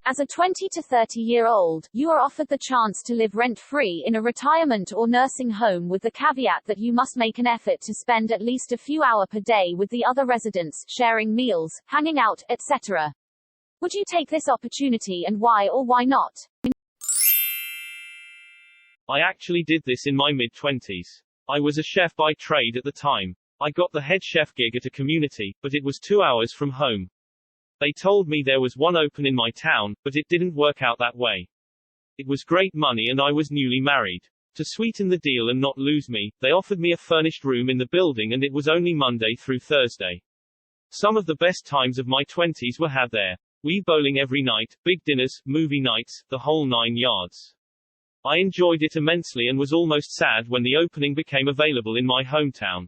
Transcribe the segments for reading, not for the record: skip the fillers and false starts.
As a 20 to 30-year-old, you are offered the chance to live rent-free in a retirement or nursing home with the caveat that you must make an effort to spend at least a few hours per day with the other residents, sharing meals, hanging out, etc. Would you take this opportunity and why or why not? I actually did this in my mid-20s. I was a chef by trade at the time. I got the head chef gig at a community, but it was 2 hours from home. They told me there was one open in my town, but it didn't work out that way. It was great money and I was newly married. To sweeten the deal and not lose me, they offered me a furnished room in the building and it was only Monday through Thursday. Some of the best times of my 20s were had there. We bowling every night, big dinners, movie nights, the whole 9 yards. I enjoyed it immensely and was almost sad when the opening became available in my hometown.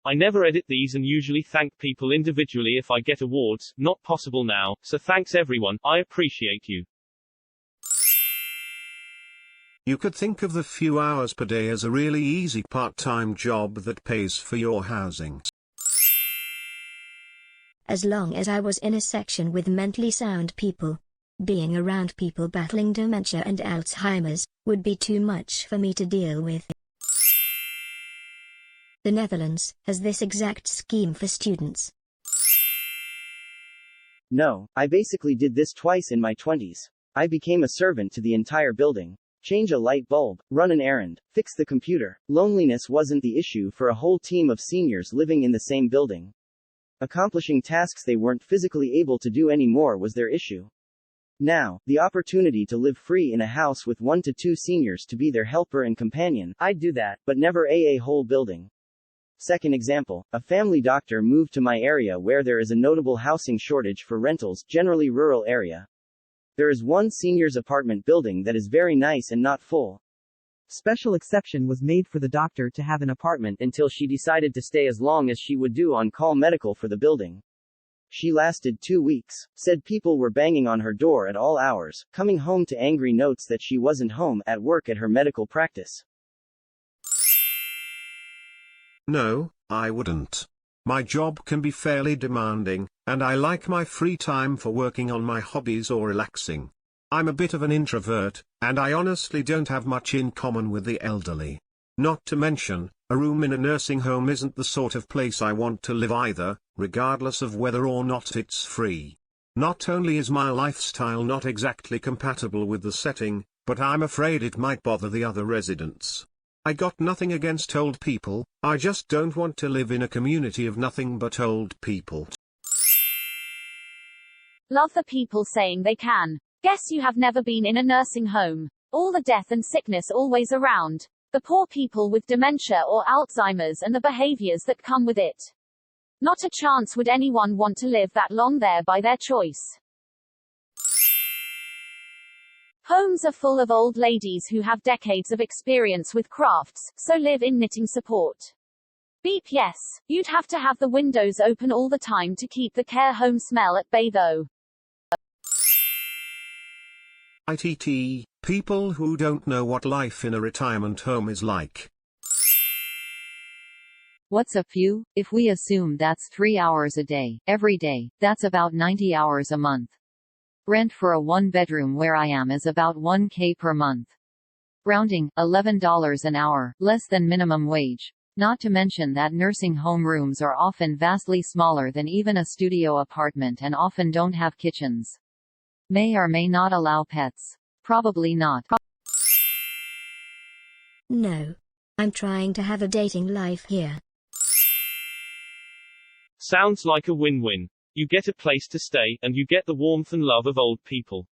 I never edit these and usually thank people individually if I get awards, not possible now, so thanks everyone, I appreciate you. You could think of the few hours per day as a really easy part-time job that pays for your housing. As long as I was in a section with mentally sound people. Being around people battling dementia and Alzheimer's would be too much for me to deal with. The Netherlands has this exact scheme for students. No, I basically did this twice in my 20s. I became a servant to the entire building. Change a light bulb, run an errand, fix the computer. Loneliness wasn't the issue for a whole team of seniors living in the same building. Accomplishing tasks they weren't physically able to do anymore was their issue. Now, the opportunity to live free in a house with 1 to 2 seniors to be their helper and companion, I'd do that, but never a whole building. Second example, a family doctor moved to my area where there is a notable housing shortage for rentals, generally rural area. There is one seniors apartment building that is very nice and not full. Special exception was made for the doctor to have an apartment until she decided to stay as long as she would do on-call medical for the building. She lasted 2 weeks, said people were banging on her door at all hours, coming home to angry notes that she wasn't home at work at her medical practice. No, I wouldn't. My job can be fairly demanding, and I like my free time for working on my hobbies or relaxing. I'm a bit of an introvert, and I honestly don't have much in common with the elderly. Not to mention, a room in a nursing home isn't the sort of place I want to live either, regardless of whether or not it's free. Not only is my lifestyle not exactly compatible with the setting, but I'm afraid it might bother the other residents. I got nothing against old people, I just don't want to live in a community of nothing but old people. Love the people saying they can. Guess you have never been in a nursing home. All the death and sickness always around. The poor people with dementia or Alzheimer's and the behaviors that come with it. Not a chance would anyone want to live that long there by their choice. Homes are full of old ladies who have decades of experience with crafts, so live in knitting support. Beep yes, you'd have to have the windows open all the time to keep the care home smell at bay though. ITT, people who don't know what life in a retirement home is like. What's a few? If we assume that's 3 hours a day, every day, that's about 90 hours a month. Rent for a one-bedroom where I am is about $1,000 per month. Rounding, $11 an hour, less than minimum wage. Not to mention that nursing home rooms are often vastly smaller than even a studio apartment and often don't have kitchens. May or may not allow pets. Probably not. No. I'm trying to have a dating life here. Sounds like a win-win. You get a place to stay, and you get the warmth and love of old people.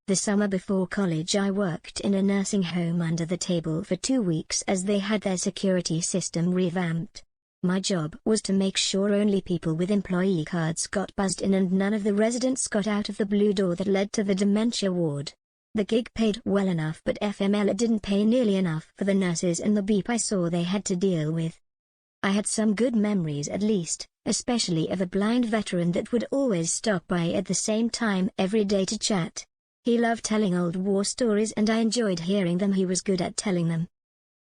The summer before college I worked in a nursing home under the table for 2 weeks as they had their security system revamped. My job was to make sure only people with employee cards got buzzed in and none of the residents got out of the blue door that led to the dementia ward. The gig paid well enough but FML it didn't pay nearly enough for the nurses and the beep I saw they had to deal with. I had some good memories at least, especially of a blind veteran that would always stop by at the same time every day to chat. He loved telling old war stories and I enjoyed hearing them. He was good at telling them.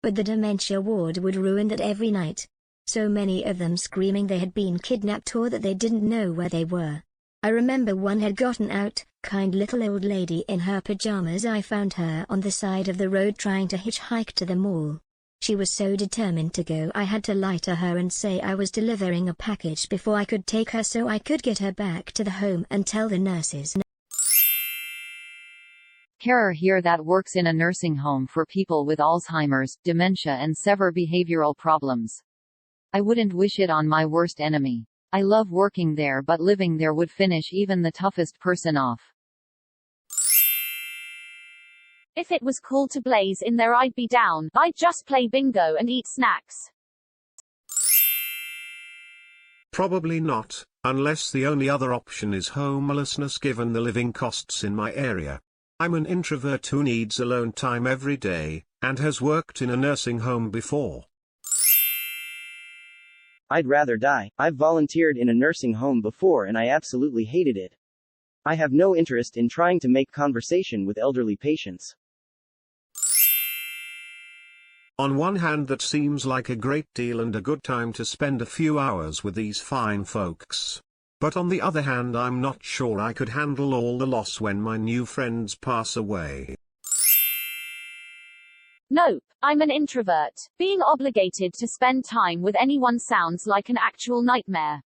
But the dementia ward would ruin that every night. So many of them screaming they had been kidnapped or that they didn't know where they were. I remember one had gotten out, kind little old lady in her pajamas. I found her on the side of the road trying to hitchhike to the mall. She was so determined to go I had to lie to her and say I was delivering a package before I could take her so I could get her back to the home and tell the nurses. Carer here that works in a nursing home for people with Alzheimer's, dementia and severe behavioral problems. I wouldn't wish it on my worst enemy. I love working there, but living there would finish even the toughest person off. If it was cool to blaze in there, I'd be down. I'd just play bingo and eat snacks. Probably not, unless the only other option is homelessness given the living costs in my area. I'm an introvert who needs alone time every day, and has worked in a nursing home before. I'd rather die. I've volunteered in a nursing home before and I absolutely hated it. I have no interest in trying to make conversation with elderly patients. On one hand, that seems like a great deal and a good time to spend a few hours with these fine folks. But on the other hand, I'm not sure I could handle all the loss when my new friends pass away. Nope, I'm an introvert. Being obligated to spend time with anyone sounds like an actual nightmare.